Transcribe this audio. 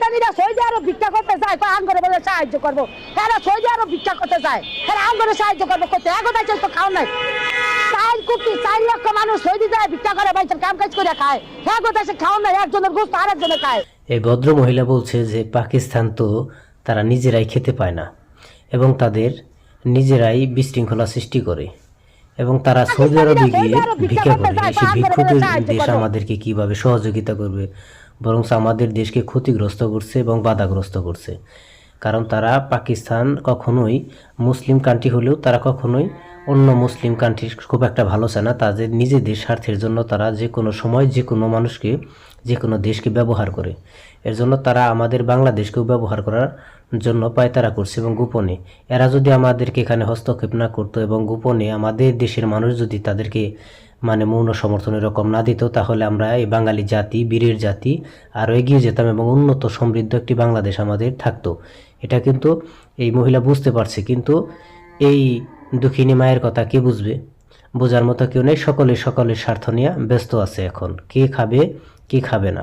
পাকিস্তানিরা সৌদি আরব ভিক্ষা করতে চায়, আঙ্গরে বলে সাহায্য করবো। এরা সৌদি আরব ভিক্ষা করতে চায়, এরা আঙ্গরে সাহায্য করবো করতে এগোটাই তো খাওয়া নাই। 4 লক্ষ মানুষ সৌদি যায় ভিক্ষা করে, বাইচার কাম কাজ করে খায়, এগোটাই খাওয়া নাই, একজনের গোস্ত আরেকজনে খায়। এই ভদ্র মহিলা বলছে যে পাকিস্তান তো তারা নিজেরাই খেতে পায় না এবং তাদের নিজেরাই বিশৃঙ্খলা সৃষ্টি করে এবং তারা সৌদি আরবে গিয়ে ভিক্ষা করে। সে ভিক্ষুকের দেশ আমাদেরকে কিভাবে সহযোগিতা করবে, বরং আমাদের দেশকে ক্ষতিগ্রস্ত করছে এবং বাধাগ্রস্ত করছে। কারণ তারা পাকিস্তান কখনোই মুসলিম কান্ট্রি হলেও তারা কখনোই অন্য মুসলিম কান্ট্রি খুব একটা ভালো চায় না। তাদের নিজেদের স্বার্থের জন্য তারা যে কোনো সময় যে কোনো মানুষকে যে কোনো দেশকে ব্যবহার করে। এর জন্য তারা আমাদের বাংলাদেশকেও ব্যবহার করার জন্য পায়তারা করছে এবং গোপনে। এরা যদি আমাদেরকে এখানে হস্তক্ষেপ না করতো এবং গোপনে আমাদের দেশের মানুষ যদি তাদেরকে মানে মৌন সমর্থন এরকম না দিত, তাহলে আমরা এই বাঙালি জাতি, বীরের জাতি আরও এগিয়ে যেতাম এবং উন্নত সমৃদ্ধ একটি বাংলাদেশ আমাদের থাকতো। এটা কিন্তু এই মহিলা বুঝতে পারছে, কিন্তু এই দুঃখিনী মায়ের কথা কে বুঝবে? বোঝার মতো কেউ নেই। সকলের স্বার্থ নিয়ে ব্যস্ত আছে এখন, কে খাবে কে খাবে না।